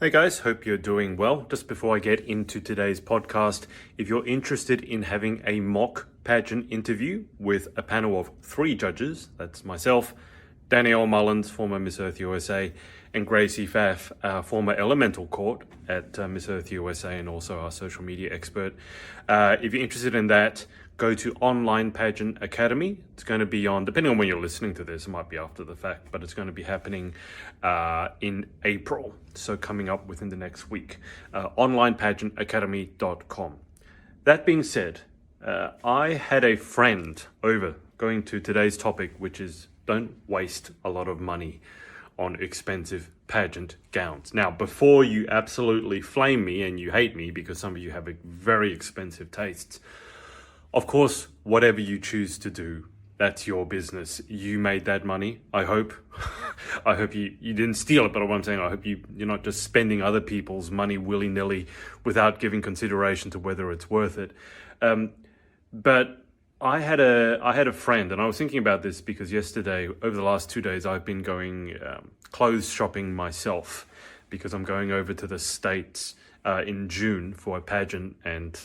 Hey guys, hope you're doing well. Just before I get into today's podcast, if you're interested in having a mock pageant interview with a panel of 3 judges, that's myself, Danielle Mullins, former Miss Earth USA, and Gracie Pfaff, former Elemental Court at Miss Earth USA and also our social media expert. If you're interested in that, go to Online Pageant Academy. It's going to be on, depending on when you're listening to this, it might be after the fact, but it's going to be happening in April. So coming up within the next week. Onlinepageantacademy.com. That being said, I had a friend over going to today's topic, which is don't waste a lot of money on expensive pageant gowns. Now, before you absolutely flame me and you hate me because some of you have very expensive tastes, of course, whatever you choose to do, that's your business. You made that money, I hope. I hope you didn't steal it, but what I'm saying, I hope you're not just spending other people's money willy-nilly without giving consideration to whether it's worth it. But I had a friend, and I was thinking about this because yesterday, over the last 2 days, I've been going clothes shopping myself because I'm going over to the States in June for a pageant, and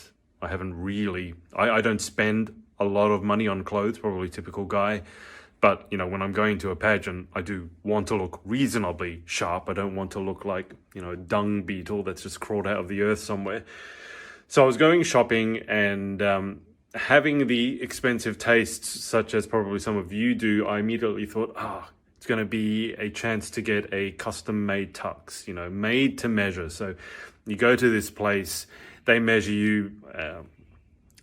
I haven't really, I don't spend a lot of money on clothes, probably typical guy. But, when I'm going to a pageant, I do want to look reasonably sharp. I don't want to look like, a dung beetle that's just crawled out of the earth somewhere. So I was going shopping and having the expensive tastes, such as probably some of you do, I immediately thought, it's going to be a chance to get a custom-made tux, made to measure. So you go to this place, they measure you,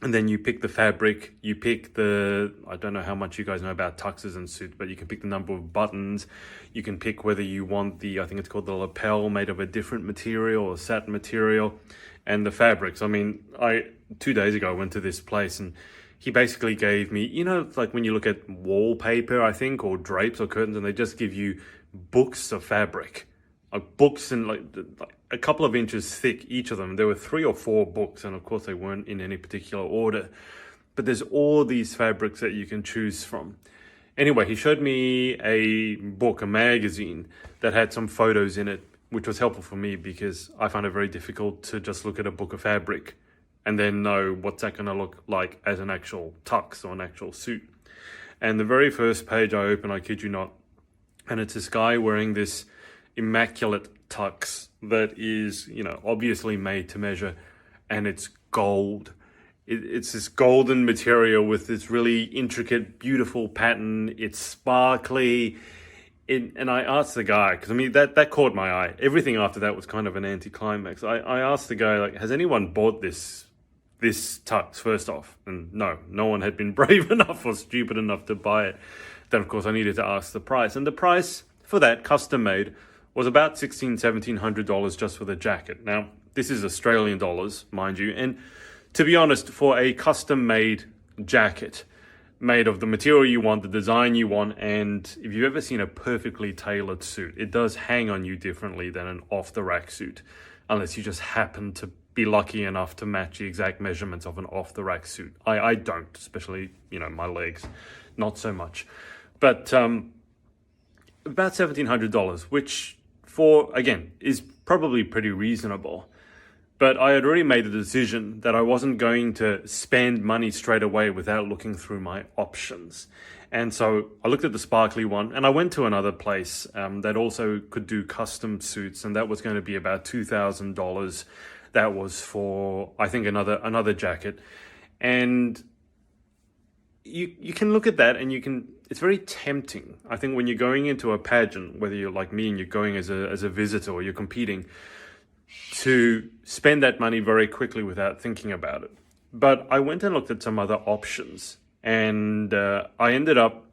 and then you pick the fabric, you pick I don't know how much you guys know about tuxes and suits, but you can pick the number of buttons. You can pick whether you want I think it's called the lapel, made of a different material or satin material, and the fabrics. I mean, 2 days ago, I went to this place and he basically gave me, like when you look at wallpaper, I think, or drapes or curtains, and they just give you books of fabric. Books and like a couple of inches thick, each of them. There were 3 or 4 books, and of course they weren't in any particular order. But there's all these fabrics that you can choose from. Anyway, he showed me a book, a magazine, that had some photos in it, which was helpful for me because I find it very difficult to just look at a book of fabric and then know what's that going to look like as an actual tux or an actual suit. And the very first page I opened, I kid you not, and it's this guy wearing this immaculate tux that is, obviously made to measure, and it's gold. It's this golden material with this really intricate, beautiful pattern. It's sparkly. And I asked the guy, because that caught my eye. Everything after that was kind of an anticlimax. I asked the guy, has anyone bought this tux first off? And no one had been brave enough or stupid enough to buy it. Then, of course, I needed to ask the price. And the price for that, custom made, was about $1,700 just for the jacket. Now, this is Australian dollars, mind you. And to be honest, for a custom-made jacket, made of the material you want, the design you want, and if you've ever seen a perfectly tailored suit, it does hang on you differently than an off-the-rack suit, unless you just happen to be lucky enough to match the exact measurements of an off-the-rack suit. I don't, especially, my legs, not so much. But about $1,700, which is probably pretty reasonable. But I had already made the decision that I wasn't going to spend money straight away without looking through my options. And so I looked at the sparkly one, and I went to another place that also could do custom suits, and that was going to be about $2,000. That was for, I think, another jacket. And you can look at that and it's very tempting. I think when you're going into a pageant, whether you're like me and you're going as a visitor or you're competing, to spend that money very quickly without thinking about it. But I went and looked at some other options, and I ended up,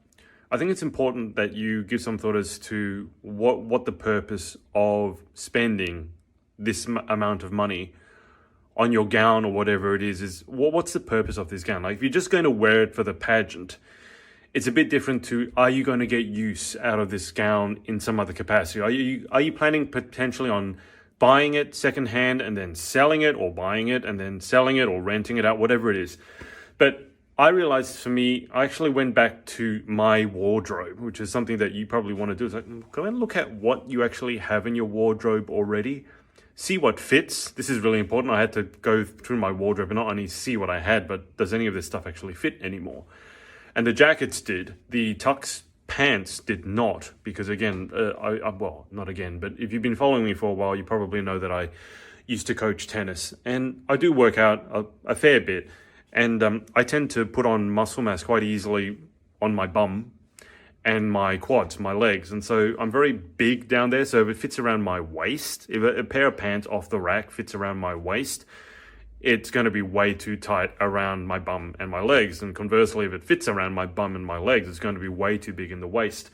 I think it's important that you give some thought as to what the purpose of spending this amount of money on your gown or whatever it is what's the purpose of this gown? Like, if you're just going to wear it for the pageant, it's a bit different to, are you going to get use out of this gown in some other capacity? Are you planning potentially on buying it secondhand and then selling it, or buying it and then selling it, or renting it out, whatever it is? But I realized for me, I actually went back to my wardrobe, which is something that you probably want to do. It's like, go and look at what you actually have in your wardrobe already. see what fits. This is really important. I had to go through my wardrobe and not only see what I had, but does any of this stuff actually fit anymore? And the jackets did. The tux pants did not, because again, well, not again, but if you've been following me for a while, you probably know that I used to coach tennis, and I do work out a fair bit, and I tend to put on muscle mass quite easily on my bum and my quads, my legs, and so I'm very big down there. So if it fits around my waist, if a pair of pants off the rack fits around my waist, it's going to be way too tight around my bum and my legs. And conversely, if it fits around my bum and my legs, it's going to be way too big in the waist.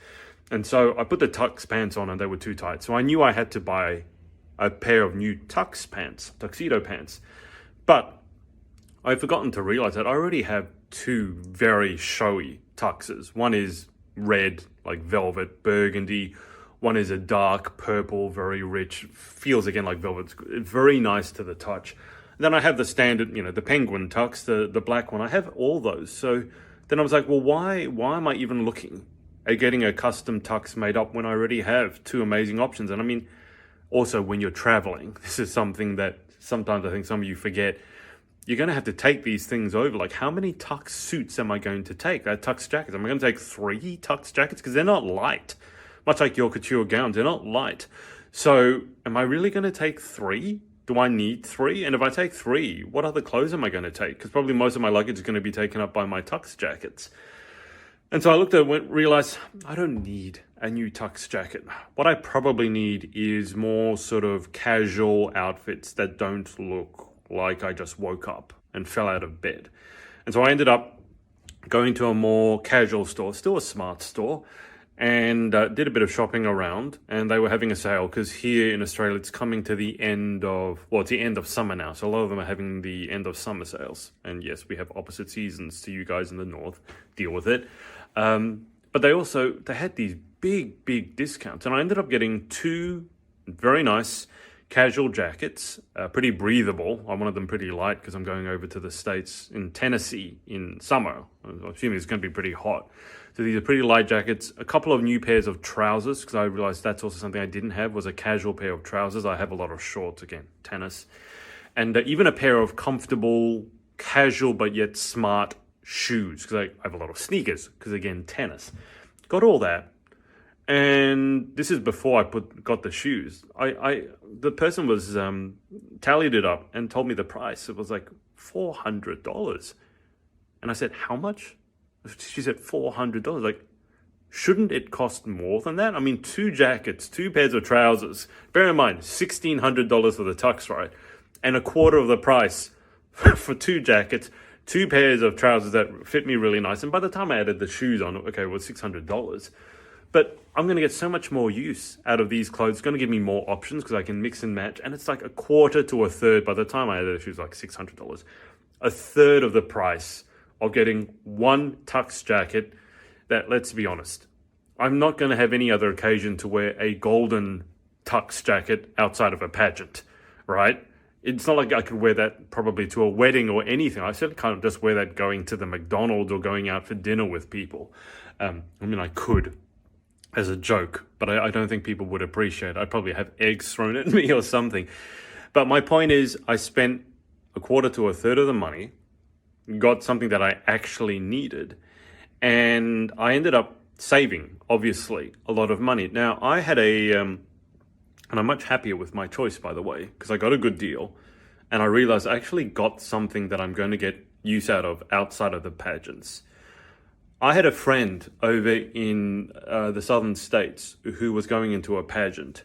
And so I put the tux pants on and they were too tight. So I knew I had to buy a pair of new tux pants, tuxedo pants. But I'd forgotten to realize that I already have two very showy tuxes. One is red, like velvet, burgundy. One is a dark purple, very rich, feels again like velvet. It's very nice to the touch. Then I have the standard, the penguin tux, the black one. I have all those. So then I was like, well, why am I even looking at getting a custom tux made up when I already have two amazing options? And I mean, also when you're traveling, this is something that sometimes I think some of you forget. You're going to have to take these things over. Like, how many tux suits am I going to take? Tux jackets. Am I going to take 3 tux jackets? Because they're not light. Much like your couture gowns, they're not light. So am I really going to take 3? Do I need 3? And if I take 3, what other clothes am I going to take? Because probably most of my luggage is going to be taken up by my tux jackets. And so I looked at it and realized I don't need a new tux jacket. What I probably need is more sort of casual outfits that don't look like I just woke up and fell out of bed. And so I ended up going to a more casual store, still a smart store, and did a bit of shopping around, and they were having a sale because here in Australia it's coming to the end of, it's the end of summer now, so a lot of them are having the end of summer sales. And yes, we have opposite seasons to you guys in the north, deal with it. But they had these big discounts, and I ended up getting 2 very nice casual jackets, pretty breathable. I wanted them pretty light because I'm going over to the States in Tennessee in summer. I'm assuming it's going to be pretty hot. So these are pretty light jackets, a couple of new pairs of trousers, because I realized that's also something I didn't have, was a casual pair of trousers. I have a lot of shorts, again, tennis. And even a pair of comfortable, casual, but yet smart shoes, because I have a lot of sneakers, because again, tennis. Got all that. And this is before I got the shoes. The person was tallied it up and told me the price. It was like $400. And I said, how much? She said $400. Like, shouldn't it cost more than that? I mean, 2 jackets, 2 pairs of trousers. Bear in mind, $1,600 for the tux, right? And a quarter of the price for 2 jackets, 2 pairs of trousers that fit me really nice. And by the time I added the shoes on, okay, it was $600. But I'm going to get so much more use out of these clothes. It's going to give me more options because I can mix and match. And it's like a quarter to a third. By the time I added the shoes, like $600. A third of the price of getting 1 tux jacket that, let's be honest, I'm not going to have any other occasion to wear a golden tux jacket outside of a pageant, right? It's not like I could wear that probably to a wedding or anything. I certainly can't just wear that going to the McDonald's or going out for dinner with people. I mean, I could as a joke, but I don't think people would appreciate it. I'd probably have eggs thrown at me or something. But my point is, I spent a quarter to a third of the money, got something that I actually needed, and I ended up saving, obviously, a lot of money. Now, I had and I'm much happier with my choice, by the way, because I got a good deal, and I realized I actually got something that I'm going to get use out of outside of the pageants. I had a friend over in the southern states who was going into a pageant,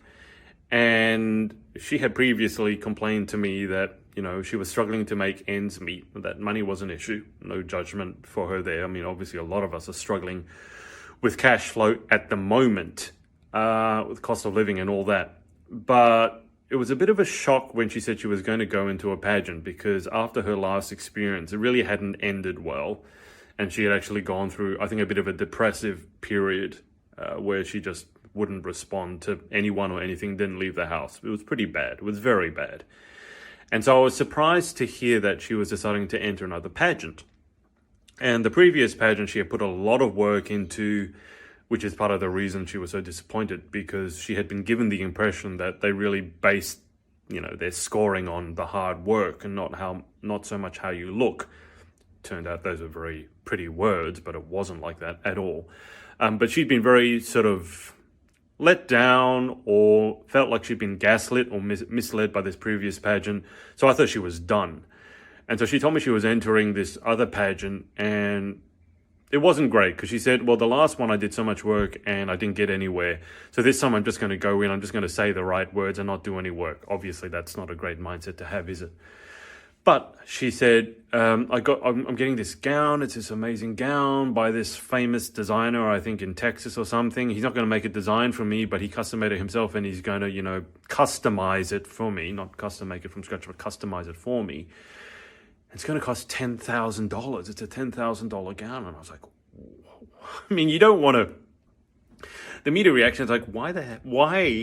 and she had previously complained to me that, she was struggling to make ends meet, that money was an issue. No judgment for her there. I mean, obviously a lot of us are struggling with cash flow at the moment, with cost of living and all that. But it was a bit of a shock when she said she was going to go into a pageant, because after her last experience, it really hadn't ended well. And she had actually gone through, I think, a bit of a depressive period where she just wouldn't respond to anyone or anything, didn't leave the house. It was pretty bad. It was very bad. And so I was surprised to hear that she was deciding to enter another pageant. And the previous pageant she had put a lot of work into, which is part of the reason she was so disappointed, because she had been given the impression that they really based they're scoring on the hard work and not so much how you look. Turned out those are very pretty words, but it wasn't like that at all. But she'd been very sort of let down, or felt like she'd been gaslit or misled by this previous pageant. So I thought she was done. And so she told me she was entering this other pageant, and it wasn't great because she said, well, the last one I did so much work and I didn't get anywhere. So this time I'm just going to go in, I'm just going to say the right words and not do any work. Obviously, that's not a great mindset to have, is it? But she said, I'm getting this gown. It's this amazing gown by this famous designer, I think in Texas or something. He's not going to make a design for me, but he custom made it himself, and he's going to, customize it for me. Not custom make it from scratch, but customize it for me. It's going to cost $10,000. It's a $10,000 gown. And I was like, I mean, you don't want to. The media reaction is like, why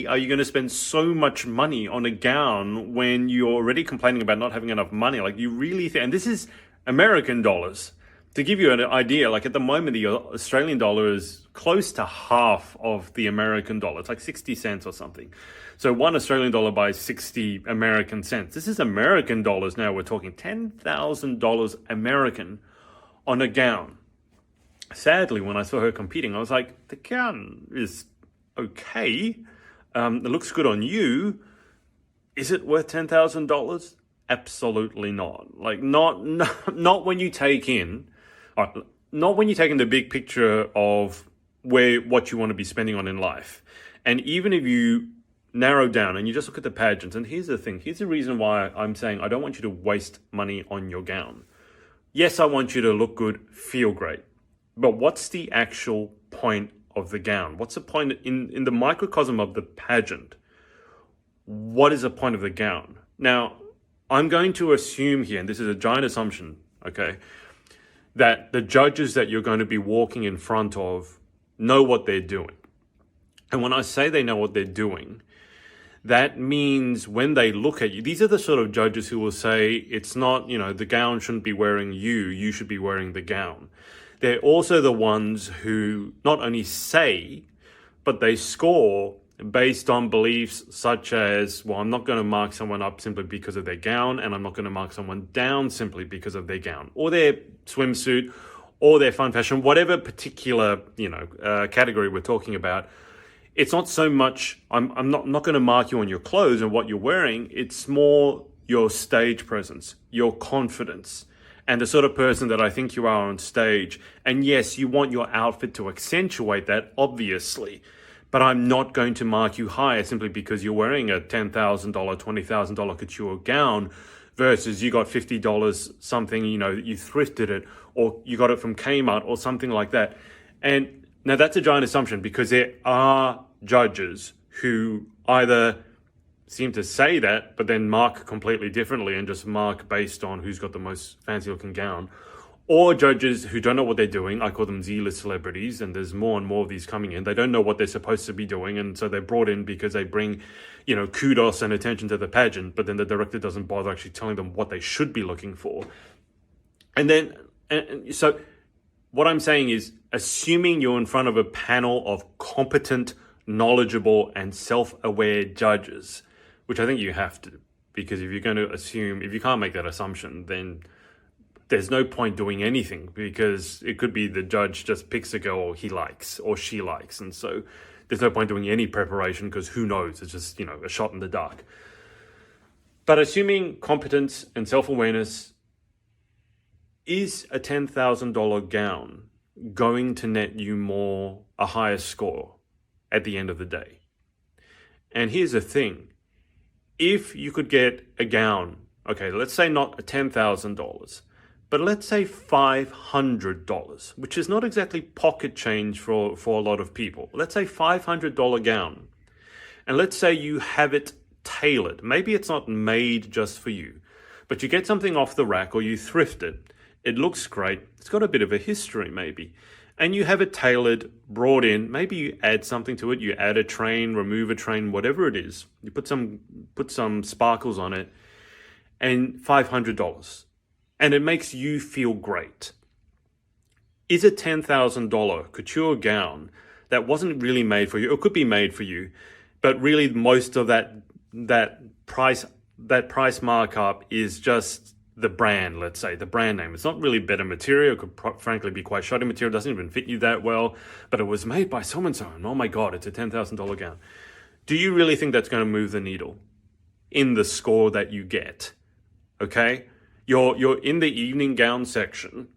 are you going to spend so much money on a gown when you're already complaining about not having enough money? Like, you really think, and this is American dollars. To give you an idea, like at the moment, the Australian dollar is close to half of the American dollar. It's like 60 cents or something. So one Australian dollar buys 60 American cents. This is American dollars now. We're talking $10,000 American on a gown. Sadly, when I saw her competing, I was like, the gown is okay. It looks good on you. Is it worth $10,000? Absolutely not. Like, not when you take in, not when you take in the big picture of what you want to be spending on in life. And even if you narrow down and you just look at the pageants, and here's the thing, here's the reason why I'm saying I don't want you to waste money on your gown. Yes, I want you to look good, feel great. But what's the actual point of the gown? What's the point in the microcosm of the pageant? What is the point of the gown? Now, I'm going to assume here, and this is a giant assumption, okay, that the judges that you're going to be walking in front of know what they're doing. And when I say they know what they're doing, that means when they look at you, these are the sort of judges who will say, it's not, the gown shouldn't be wearing you, you should be wearing the gown. They're also the ones who not only say, but they score based on beliefs such as, well, I'm not going to mark someone up simply because of their gown, and I'm not going to mark someone down simply because of their gown, or their swimsuit, or their fun fashion, whatever particular, category we're talking about. It's not so much, I'm not going to mark you on your clothes and what you're wearing. It's more your stage presence, your confidence, and the sort of person that I think you are on stage. And yes, you want your outfit to accentuate that, obviously. But I'm not going to mark you higher simply because you're wearing a $10,000, $20,000 couture gown versus you got $50 something, you thrifted it, or you got it from Kmart or something like that. And now that's a giant assumption, because there are judges who either seem to say that, but then mark completely differently and just mark based on who's got the most fancy looking gown. Or judges who don't know what they're doing. I call them Z-list celebrities, and there's more and more of these coming in. They don't know what they're supposed to be doing, and so they're brought in because they bring, kudos and attention to the pageant, but then the director doesn't bother actually telling them what they should be looking for. And so what I'm saying is, assuming you're in front of a panel of competent, knowledgeable, and self-aware judges, which I think you have to, because if you're going to assume, if you can't make that assumption, then there's no point doing anything, because it could be the judge just picks a girl he likes or she likes. And so there's no point doing any preparation, because who knows? It's just, a shot in the dark. But assuming competence and self-awareness, is a $10,000 gown going to net you a higher score at the end of the day? And here's the thing. If you could get a gown, okay, let's say not $10,000, but let's say $500, which is not exactly pocket change for a lot of people. Let's say $500 gown. And let's say you have it tailored. Maybe it's not made just for you, but you get something off the rack or you thrift it. It looks great. It's got a bit of a history maybe. And you have it tailored, brought in. Maybe you add something to it. You add a train, remove a train, whatever it is. You put some sparkles on it, and $500. And it makes you feel great. Is a $10,000 couture gown that wasn't really made for you, or could be made for you, but really most of that that price markup is just the brand, let's say, the brand name. It's not really better material. It could frankly be quite shoddy material. It doesn't even fit you that well, but it was made by so-and-so, and oh my God, it's a $10,000 gown. Do you really think that's going to move the needle in the score that you get? Okay? You're in the evening gown section,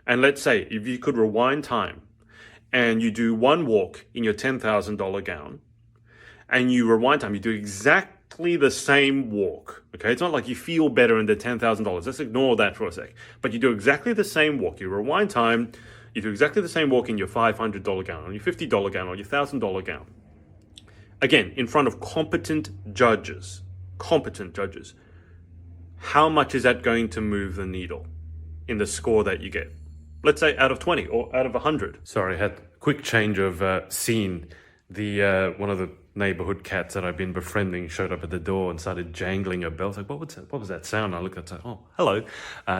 and let's say if you could rewind time and you do one walk in your $10,000 gown, and you rewind time, you do exactly the same walk. Okay, it's not like you feel better in the $10,000. Let's ignore that for a sec. But you do exactly the same walk. You rewind time, you do exactly the same walk in your $500 gown, or your $50 gown, or your $1,000 gown. Again, in front of competent judges. How much is that going to move the needle in the score that you get? Let's say out of 20 or out of 100. Sorry, I had a quick change of scene. One of the neighborhood cats that I've been befriending showed up at the door and started jangling a bell. I was like, what was that sound? I looked at it, oh, hello.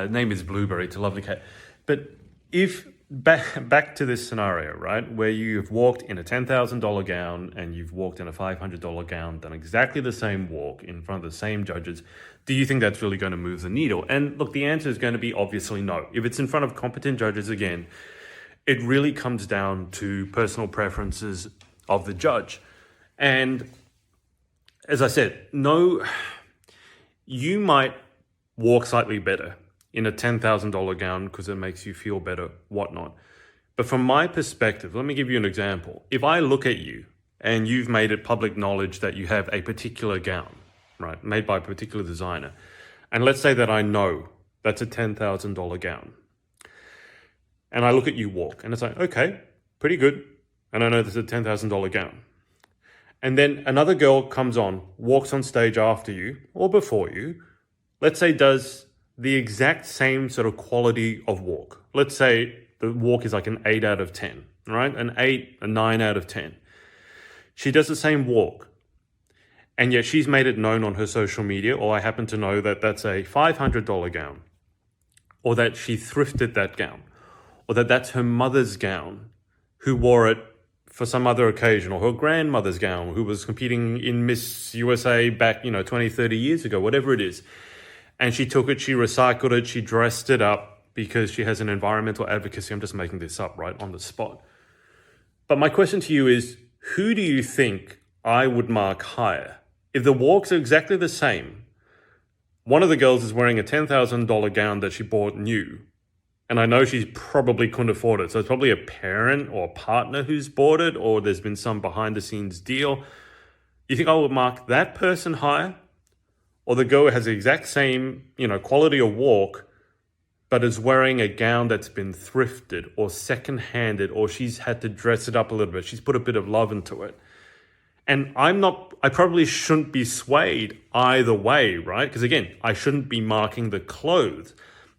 Name is Blueberry. It's a lovely cat. But if back to this scenario, right, where you've walked in a $10,000 gown and you've walked in a $500 gown, done exactly the same walk in front of the same judges, do you think that's really going to move the needle? And look, the answer is going to be obviously no. If it's in front of competent judges again, it really comes down to personal preferences of the judge. And as I said, no, you might walk slightly better in a $10,000 gown because it makes you feel better, whatnot. But from my perspective, let me give you an example. If I look at you and you've made it public knowledge that you have a particular gown, right, made by a particular designer, and let's say that I know that's a $10,000 gown, and I look at you walk, and it's like, okay, pretty good, and I know this is a $10,000 gown. And then another girl comes on, walks on stage after you or before you, let's say does the exact same sort of quality of walk. Let's say the walk is like an 8 out of 10, right? An 8, a 9 out of 10. She does the same walk, and yet she's made it known on her social media, or I happen to know that that's a $500 gown, or that she thrifted that gown, or that that's her mother's gown who wore it for some other occasion, or her grandmother's gown who was competing in Miss USA back, 20, 30 years ago, whatever it is. And she took it, she recycled it, she dressed it up because she has an environmental advocacy. I'm just making this up right on the spot. But my question to you is, who do you think I would mark higher? If the walks are exactly the same, one of the girls is wearing a $10,000 gown that she bought new, and I know she probably couldn't afford it. So it's probably a parent or a partner who's bought it, or there's been some behind the scenes deal. You think I would mark that person higher? Or the girl has the exact same, quality of walk, but is wearing a gown that's been thrifted or second-handed, or she's had to dress it up a little bit. She's put a bit of love into it. And I probably shouldn't be swayed either way, right? Because again, I shouldn't be marking the clothes.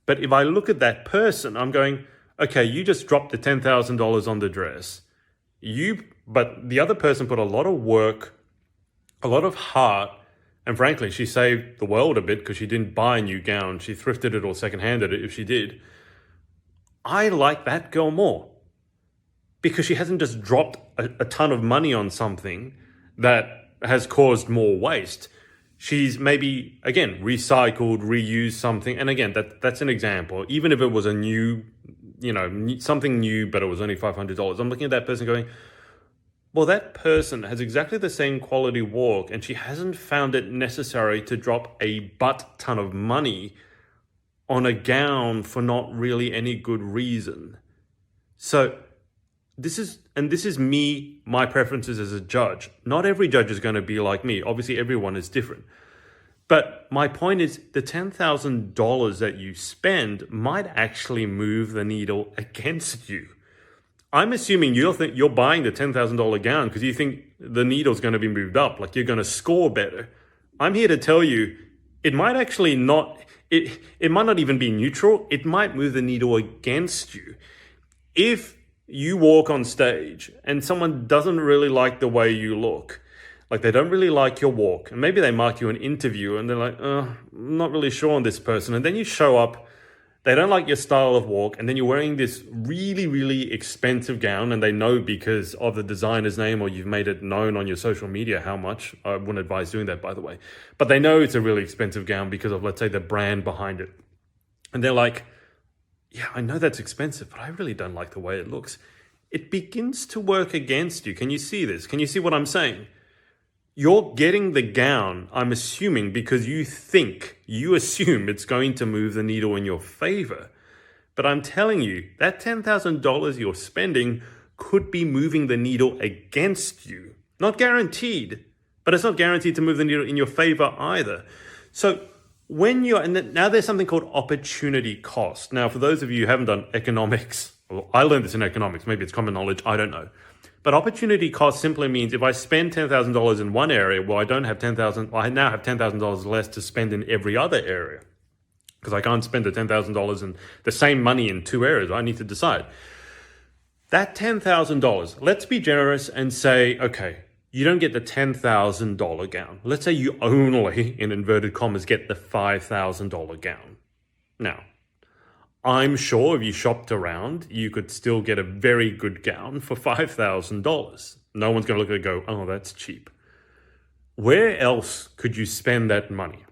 But if I look at that person, I'm going, okay, you just dropped the $10,000 on the dress. But the other person put a lot of work, a lot of heart, and frankly, she saved the world a bit because she didn't buy a new gown. She thrifted it or second-handed it if she did. I like that girl more because she hasn't just dropped a ton of money on something that has caused more waste. She's maybe, again, recycled, reused something. And again, that's an example. Even if it was a new, something new, but it was only $500, I'm looking at that person going, well, that person has exactly the same quality walk, and she hasn't found it necessary to drop a butt ton of money on a gown for not really any good reason. So this is me, my preferences as a judge. Not every judge is going to be like me. Obviously, everyone is different. But my point is the $10,000 that you spend might actually move the needle against you. I'm assuming you're buying the $10,000 gown because you think the needle's going to be moved up, like you're going to score better. I'm here to tell you, it might actually not, it might not even be neutral. It might move the needle against you. If you walk on stage and someone doesn't really like the way you look, like they don't really like your walk, and maybe they mark you an interview and they're like, I'm not really sure on this person. And then you show up They don't like your style of walk, and then you're wearing this really, really expensive gown, and they know because of the designer's name or you've made it known on your social media how much. I wouldn't advise doing that, by the way. But they know it's a really expensive gown because of, let's say, the brand behind it. And they're like, yeah, I know that's expensive, but I really don't like the way it looks. It begins to work against you. Can you see this? Can you see what I'm saying? You're getting the gown, I'm assuming, because you assume it's going to move the needle in your favor. But I'm telling you, that $10,000 you're spending could be moving the needle against you. Not guaranteed, but it's not guaranteed to move the needle in your favor either. So now there's something called opportunity cost. Now, for those of you who haven't done economics, well, I learned this in economics, maybe it's common knowledge, I don't know. But opportunity cost simply means if I spend $10,000 in one area, well, I now have $10,000 less to spend in every other area. Because I can't spend the $10,000 and the same money in two areas. I need to decide. That $10,000, let's be generous and say, okay, you don't get the $10,000 gown. Let's say you only, in inverted commas, get the $5,000 gown. Now, I'm sure if you shopped around, you could still get a very good gown for $5,000. No one's going to look at it and go, oh, that's cheap. Where else could you spend that money?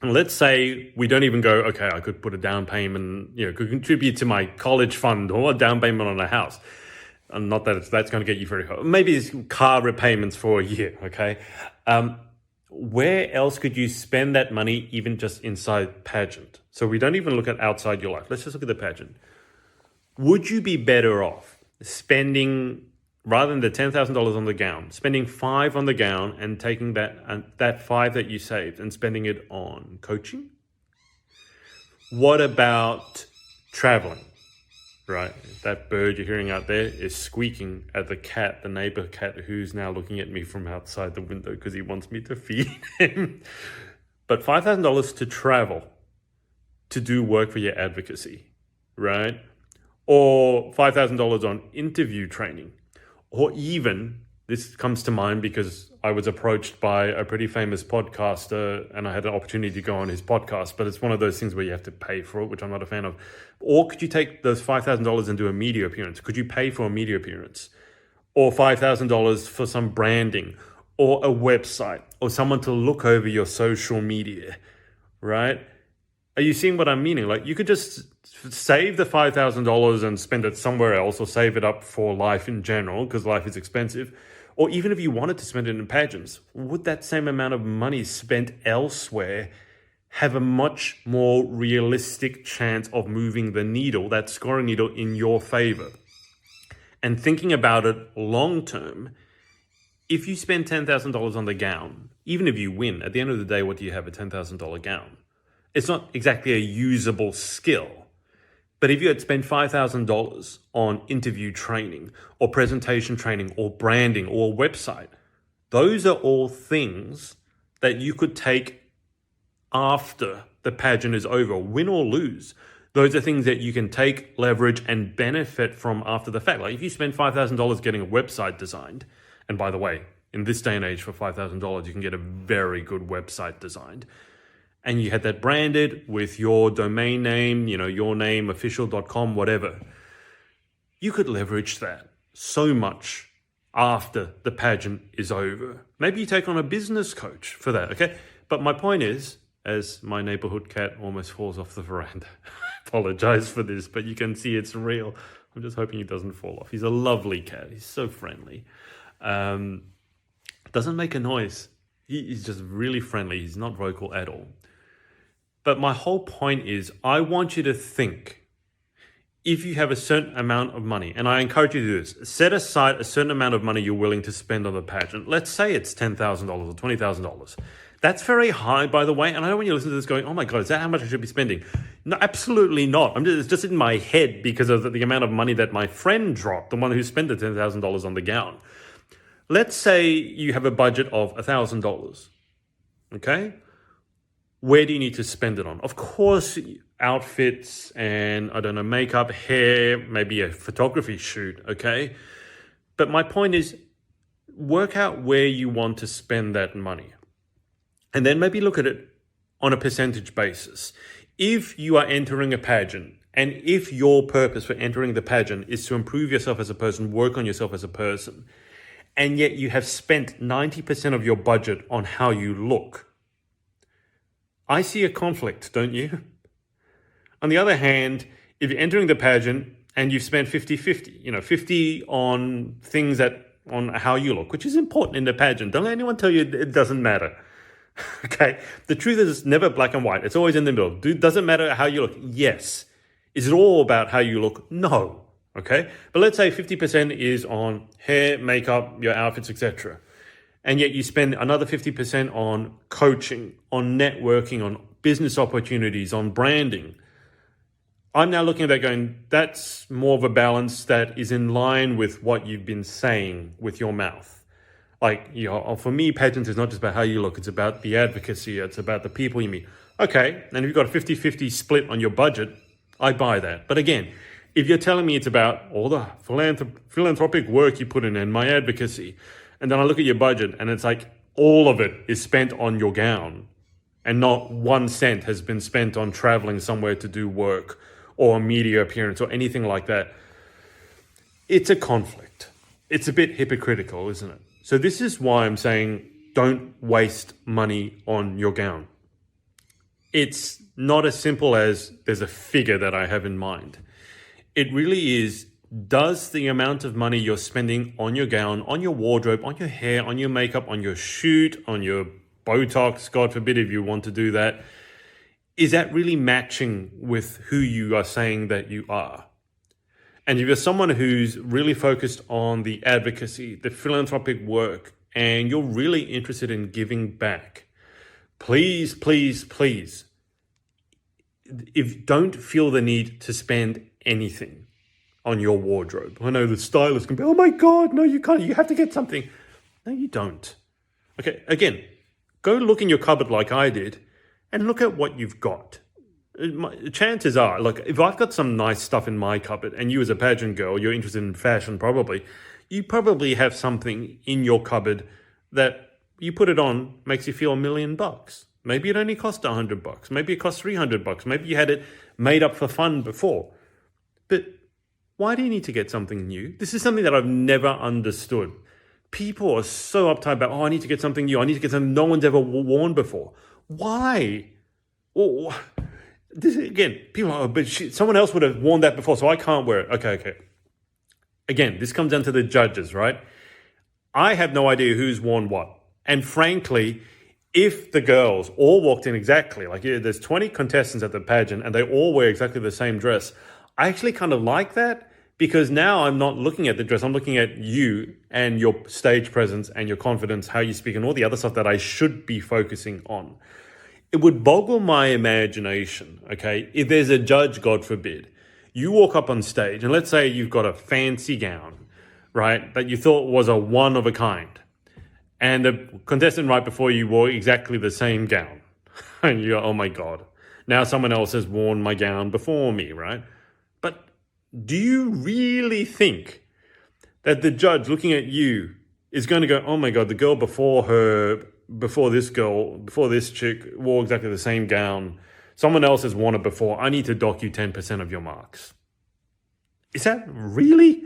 And let's say we don't even go, okay, I could put a down payment, could contribute to my college fund or a down payment on a house. And not that that's going to get you very high. Maybe it's car repayments for a year, okay? Where else could you spend that money even just inside Pageant? So we don't even look at outside your life. Let's just look at the Pageant. Would you be better off spending, rather than the $10,000 on the gown, spending $5,000 on the gown and taking that $5,000 that you saved and spending it on coaching? What about traveling? Right, that bird you're hearing out there is squeaking at the neighbor cat, who's now looking at me from outside the window because he wants me to feed him. But $5,000 to travel, to do work for your advocacy, right? Or $5,000 on interview training. Or even, this comes to mind because I was approached by a pretty famous podcaster and I had an opportunity to go on his podcast, but it's one of those things where you have to pay for it, which I'm not a fan of. Or could you take those $5,000 and do a media appearance? Could you pay for a media appearance? Or $5,000 for some branding or a website or someone to look over your social media, right? Are you seeing what I'm meaning? Like, you could just save the $5,000 and spend it somewhere else, or save it up for life in general because life is expensive. Or even if you wanted to spend it in pageants, would that same amount of money spent elsewhere have a much more realistic chance of moving the needle, that scoring needle, in your favor? And thinking about it long term, if you spend $10,000 on the gown, even if you win, at the end of the day, what do you have? A $10,000 gown. It's not exactly a usable skill. But if you had spent $5,000 on interview training or presentation training or branding or a website, those are all things that you could take after the pageant is over, win or lose. Those are things that you can take, leverage, and benefit from after the fact. Like if you spend $5,000 getting a website designed, and by the way, in this day and age for $5,000, you can get a very good website designed, and you had that branded with your domain name, your name, official.com, whatever, you could leverage that so much after the pageant is over. Maybe you take on a business coach for that, okay? But my point is, as my neighborhood cat almost falls off the veranda, I apologize for this, but you can see it's real. I'm just hoping he doesn't fall off. He's a lovely cat. He's so friendly. Doesn't make a noise. He's just really friendly. He's not vocal at all. But my whole point is, I want you to think, if you have a certain amount of money, and I encourage you to do this, set aside a certain amount of money you're willing to spend on the pageant. Let's say it's $10,000 or $20,000. That's very high, by the way. And I don't want you to listen to this going, oh my God, is that how much I should be spending? No, absolutely not. It's just in my head because of the amount of money that my friend dropped, the one who spent the $10,000 on the gown. Let's say you have a budget of $1,000, okay? Where do you need to spend it on? Of course, outfits and, makeup, hair, maybe a photography shoot, okay? But my point is, work out where you want to spend that money. And then maybe look at it on a percentage basis. If you are entering a pageant, and if your purpose for entering the pageant is to improve yourself as a person, work on yourself as a person, and yet you have spent 90% of your budget on how you look, I see a conflict, don't you? On the other hand, if you're entering the pageant and you've spent 50-50, 50 on things on how you look, which is important in the pageant. Don't let anyone tell you it doesn't matter. Okay? The truth is it's never black and white. It's always in the middle. Doesn't matter how you look. Yes. Is it all about how you look? No. Okay? But let's say 50% is on hair, makeup, your outfits, etc. And yet you spend another 50% on coaching, on networking, on business opportunities, on branding. I'm now looking at that going, that's more of a balance that is in line with what you've been saying with your mouth. Like, for me, pageants is not just about how you look. It's about the advocacy. It's about the people you meet. Okay, and if you've got a 50-50 split on your budget, I buy that. But again, if you're telling me it's about all the philanthropic work you put in and my advocacy, and then I look at your budget and it's like all of it is spent on your gown and not 1 cent has been spent on traveling somewhere to do work or a media appearance or anything like that, it's a conflict. It's a bit hypocritical, isn't it? So this is why I'm saying don't waste money on your gown. It's not as simple as there's a figure that I have in mind. It really is, does the amount of money you're spending on your gown, on your wardrobe, on your hair, on your makeup, on your shoot, on your Botox, God forbid if you want to do that, is that really matching with who you are saying that you are? And if you're someone who's really focused on the advocacy, the philanthropic work, and you're really interested in giving back, please, please, please, don't feel the need to spend anything on your wardrobe. I know the stylist can be, oh my God, no, you can't. You have to get something. No, you don't. Okay, again, go look in your cupboard like I did and look at what you've got. Chances are, look, if I've got some nice stuff in my cupboard and you as a pageant girl, you're interested in fashion probably, you probably have something in your cupboard that you put it on, makes you feel $1 million. Maybe it only cost $100. Maybe it cost $300. Maybe you had it made up for fun before. But why do you need to get something new? This is something that I've never understood. People are so uptight about, I need to get something new. I need to get something no one's ever worn before. Why? Oh, again, people are, but someone else would have worn that before, so I can't wear it. Okay. Again, this comes down to the judges, right? I have no idea who's worn what. And frankly, if the girls all walked in exactly, like there's 20 contestants at the pageant and they all wear exactly the same dress, I actually kind of like that because now I'm not looking at the dress. I'm looking at you and your stage presence and your confidence, how you speak and all the other stuff that I should be focusing on. It would boggle my imagination, okay, if there's a judge, God forbid, you walk up on stage and let's say you've got a fancy gown, right, that you thought was a one of a kind. And the contestant right before you wore exactly the same gown. And you go, oh my God, now someone else has worn my gown before me, right? But do you really think that the judge looking at you is going to go, oh my God, the girl before this chick wore exactly the same gown. Someone else has worn it before. I need to dock you 10% of your marks. Is that really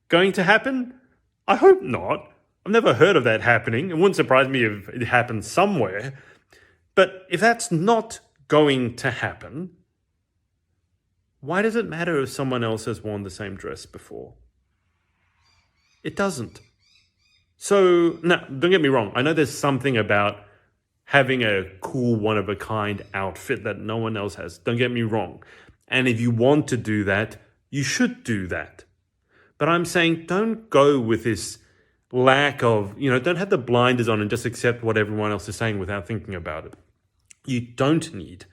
going to happen? I hope not. I've never heard of that happening. It wouldn't surprise me if it happened somewhere. But if that's not going to happen, why does it matter if someone else has worn the same dress before? It doesn't. So, no, don't get me wrong. I know there's something about having a cool one-of-a-kind outfit that no one else has. Don't get me wrong. And if you want to do that, you should do that. But I'm saying don't go with this lack of, don't have the blinders on and just accept what everyone else is saying without thinking about it. You don't need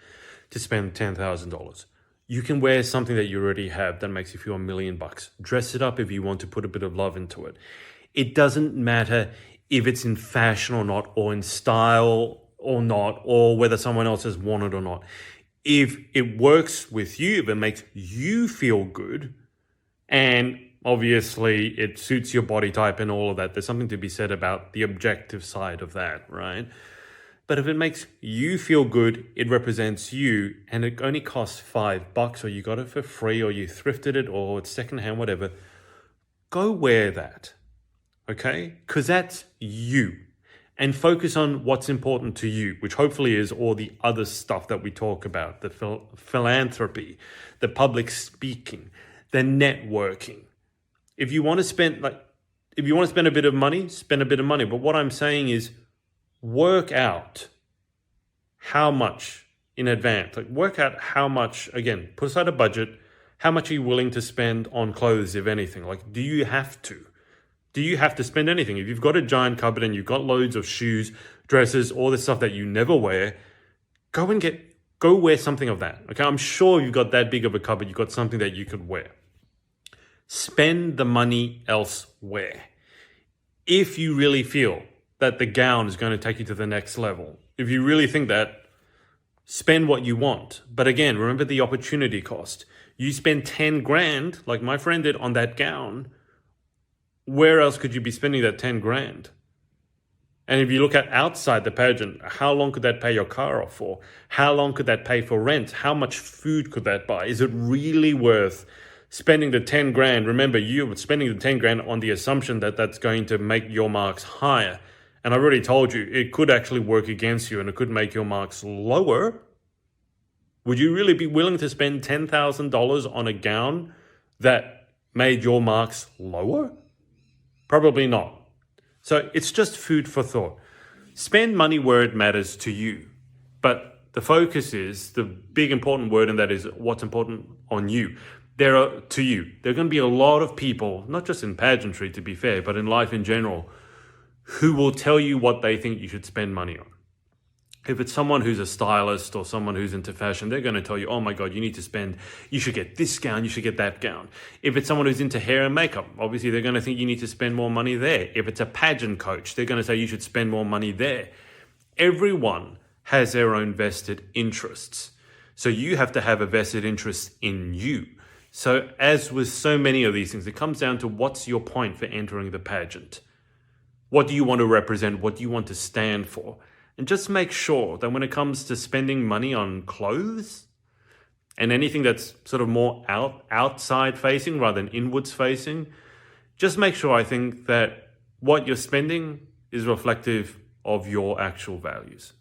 to spend $10,000. You can wear something that you already have that makes you feel $1 million. Dress it up if you want to put a bit of love into it. It doesn't matter if it's in fashion or not, or in style or not, or whether someone else has worn it or not. If it works with you, if it makes you feel good, and obviously it suits your body type and all of that, there's something to be said about the objective side of that, right? But if it makes you feel good, it represents you, and it only costs $5, or you got it for free, or you thrifted it, or it's secondhand, whatever, go wear that, okay? Because that's you. And focus on what's important to you, which hopefully is all the other stuff that we talk about, the philanthropy, the public speaking, the networking. If you want to spend a bit of money, spend a bit of money. But what I'm saying is work out how much in advance. Like work out how much, again, put aside a budget. How much are you willing to spend on clothes, if anything? Like, do you have to? Do you have to spend anything? If you've got a giant cupboard and you've got loads of shoes, dresses, all this stuff that you never wear, go wear something of that. Okay, I'm sure you've got that big of a cupboard, you've got something that you could wear. Spend the money elsewhere. If you really feel that the gown is going to take you to the next level, if you really think that, spend what you want. But again, remember the opportunity cost. You spend 10 grand, like my friend did, on that gown. Where else could you be spending that 10 grand? And if you look at outside the pageant, how long could that pay your car off for? How long could that pay for rent? How much food could that buy? Is it really worth spending the 10 grand? Remember, you're spending the 10 grand on the assumption that that's going to make your marks higher. And I've already told you, it could actually work against you and it could make your marks lower. Would you really be willing to spend $10,000 on a gown that made your marks lower? Probably not. So it's just food for thought. Spend money where it matters to you. But the focus is the big important word, and that is what's important on you. There are going to be a lot of people, not just in pageantry to be fair, but in life in general, who will tell you what they think you should spend money on. If it's someone who's a stylist or someone who's into fashion, they're going to tell you, oh my God, you should get this gown, you should get that gown. If it's someone who's into hair and makeup, obviously they're going to think you need to spend more money there. If it's a pageant coach, they're going to say you should spend more money there. Everyone has their own vested interests. So you have to have a vested interest in you. So as with so many of these things, it comes down to what's your point for entering the pageant? What do you want to represent? What do you want to stand for? And just make sure that when it comes to spending money on clothes and anything that's sort of more outside facing rather than inwards facing, just make sure, I think, that what you're spending is reflective of your actual values.